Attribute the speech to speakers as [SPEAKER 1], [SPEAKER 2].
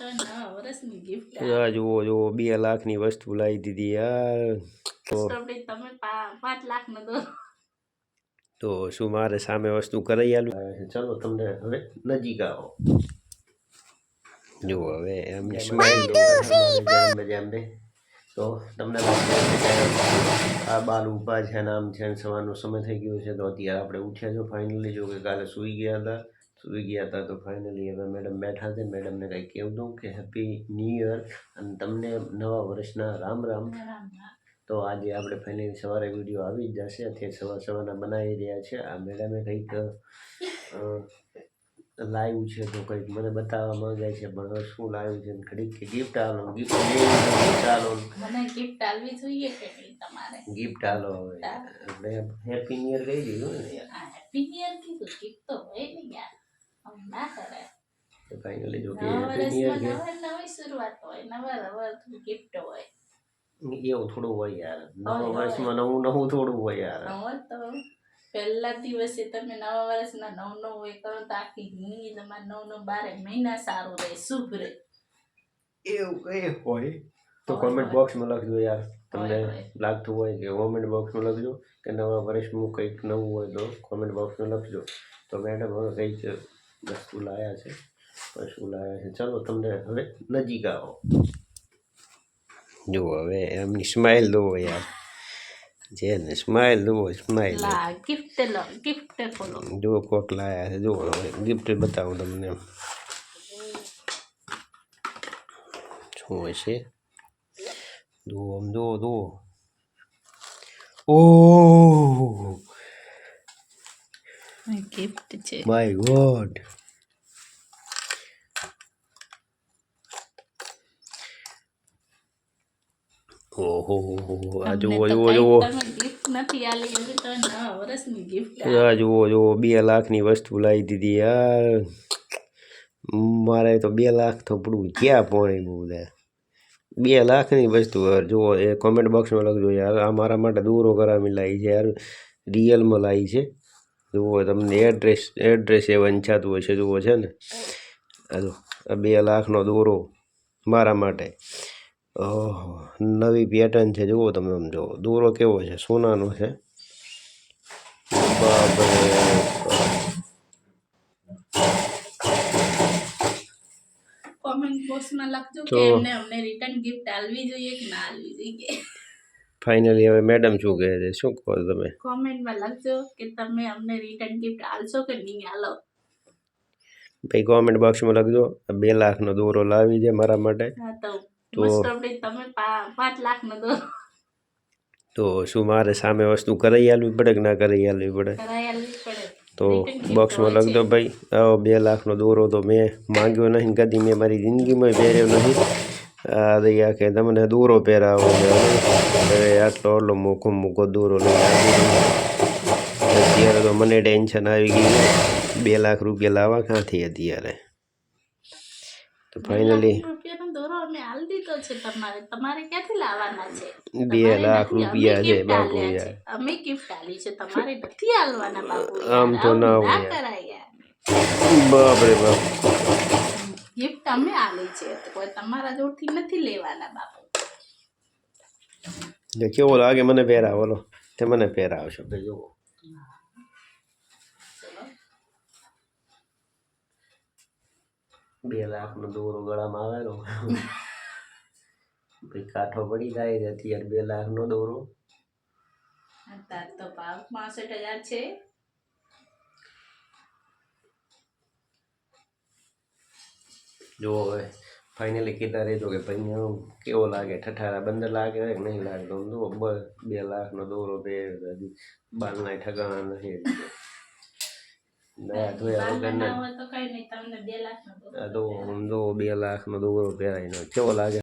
[SPEAKER 1] વર્ષની ગિફ્ટ
[SPEAKER 2] આ જુઓ જુઓ 2 લાખની વસ્તુ લાવી દીધી યાર.
[SPEAKER 1] તમે 5 લાખનો દો.
[SPEAKER 2] તો શું મારે સામે વસ્તુ કરાઈ આલું? ચલો તમને હવે નજીક આવો. જુઓ હવે એમની સ્માઈલ તો તમને આ બાલ ઊભા છે ને આમ છે ને સવારનો સમય થઈ ગયો છે તો અત્યારે આપણે ઉઠ્યા છો ફાઇનલી. જો કે કાલે સૂઈ ગયા હતા તો ફાઇનલી હવે મેડમ બેઠા છે. મેડમને કંઈ કહેવું દઉં કે હેપી ન્યૂ યર અને તમને નવા વર્ષના રામ રામ. તો આજે આપણે ફાઇનલી સવારે વિડીયો આવી જ જશે. અત્યારે સવારના બનાવી રહ્યા છે. આ મેડમે કંઈક લાઈવ છે તો કંઈક મને બતાવવા માંગે છે પણ હવે શું લાઈવ છે ઘડીક ગિફ્ટ આલો ગિફ્ટ આલો
[SPEAKER 1] મને ગિફ્ટ આલવી જોઈએ કે નહીં તમારે?
[SPEAKER 2] ગિફ્ટ આલો હવે એટલે હેપી ન્યુ યર કહી દીધું ને યાર.
[SPEAKER 1] હેપી ન્યુ યર કીધું ગિફ્ટ તો હોય ને યાર. આમ ના કરે.
[SPEAKER 2] તો ફાઇનલી જો કે હેપી ન્યુ યર કે
[SPEAKER 1] નવી શરૂઆત હોય નવા ગિફ્ટ હોય
[SPEAKER 2] એવું થોડું હોય યાર. નવા વર્ષમાં નવું થોડું હોય યાર.
[SPEAKER 1] તો પહેલા દિવસે તમે નવા વર્ષના નવ હોય કરો તો આખી જિંદગી તમારે 9 મહિના સારું રહે શુભ રહે.
[SPEAKER 2] એવું કઈ હોય તો કોમેન્ટ બોક્સમાં લખજો યાર. તમને લાગતું હોય કે કોમેન્ટ બોક્સમાં લખજો કે નવા વર્ષમાં કંઈક નવું હોય તો કોમેન્ટ બોક્સમાં લખજો. તો મેડમ હવે કંઈક વસ્તુ લાવ્યા છે પણ શું લાવ્યા છે ચલો તમને હવે નજીક આવો. જુઓ હવે એમની સ્માઈલ દો યાર. જેને સ્માઈલ દો સ્માઈલ.
[SPEAKER 1] ગિફ્ટ ખોલો.
[SPEAKER 2] જુઓ કોક લાયા છે. જુઓ હવે ગિફ્ટ બતાવું તમને શું હશે. જુઓ આમ જુઓ ઓહ
[SPEAKER 1] ગિફ્ટ છે.
[SPEAKER 2] My God. ઓહો આ જુઓ
[SPEAKER 1] ગિફ્ટ નથી આલી હજી તો નવા વર્ષની ગિફ્ટ.
[SPEAKER 2] આ જુઓ 2 લાખની વસ્તુ લાવી દીધી યાર. મારે તો 2 લાખ તો પડું ક્યાં પોણી બધા 2 લાખની વસ્તુ. જુઓ એ કોમેન્ટ બોક્સમાં લખજો યાર. આ મારા માટે દૂરો કરાવી લાવી છે યાર. રિયલમાં લાવી છે. જુઓ તમને એડ્રેસ એ વંચાતું હોય છે. જુઓ છે ને આ 2 લાખનો દોરો મારા માટે. ઓહો નવી પેટર્ન છે. જુઓ તમે આમ જુઓ દોરો કેવો છે સોનાનો છે. બાપરે
[SPEAKER 1] કોમેન્ટ બોક્સમાં લખજો કે અમને રિટર્ન ગિફ્ટ આલવી જોઈએ કે ના આલવી જોઈએ.
[SPEAKER 2] ફાઇનલી હવે મેડમ શું કહે છે શું કહો તમે
[SPEAKER 1] કોમેન્ટમાં લખજો કે તમે અમને રિટર્ન ગિફ્ટ આલશો કે નહીં આલો.
[SPEAKER 2] ભાઈ કોમેન્ટ બોક્સમાં લખજો. 2 લાખનો દોરો લાવી છે મારા માટે.
[SPEAKER 1] તો તમે 5 લાખનો દો.
[SPEAKER 2] તો શું મારે સામે વસ્તુ કરાઈ આલવી પડે કે ના કરાઈ આલવી પડે? તો બોક્સમાં લખજો ભાઈ. આવો 2 લાખનો દોરો તો મેં માંગ્યો નહીં કદી. મેં મારી જિંદગીમાં પહેર્યો નહીં. આ દયા કે તમને દોરો પહેરાવો હવે આટલો મોકો દોરો લઈ અત્યારે તો મને ટેન્શન આવી ગયું. 2 લાખ રૂપિયા લાવવા ક્યાંથી અત્યારે. તો ફાઇનલી 2 લાખ રૂપિયા છે બાપુ યાર.
[SPEAKER 1] અમે ગિફ્ટ આલી છે તમારે નથી આલવાના બાપુ.
[SPEAKER 2] આમ તો ના હોય બાપરે બાપ.
[SPEAKER 1] ગિફ્ટ અમે આલી છે તો કોઈ તમારા જોડથી નથી લેવાના બાપુ.
[SPEAKER 2] કેવો લાગે મને પહેરાવો લો તે મને પહેરાવશો તો જુઓ. $2 લાખનો દોરો ગળામાં આવેલો ભાઈ કાઠો પડી જાય છે અત્યારે 2 લાખનો દોરો.
[SPEAKER 1] અત્યારે તો ભાવ 65,000 છે.
[SPEAKER 2] જો હવે ફાઇનલી કીધા રહેજો કે ભાઈ કેવો લાગે. ઠઠારા બંદર લાગે કે નહીં લાગતો. જુઓ 2 લાખનો દોરો પહેર્યો હજી બાલના ઠગાણા નથી. નયા ધોયા વગર તો 2 લાખનો દોરો પહેરાય કેવો લાગે.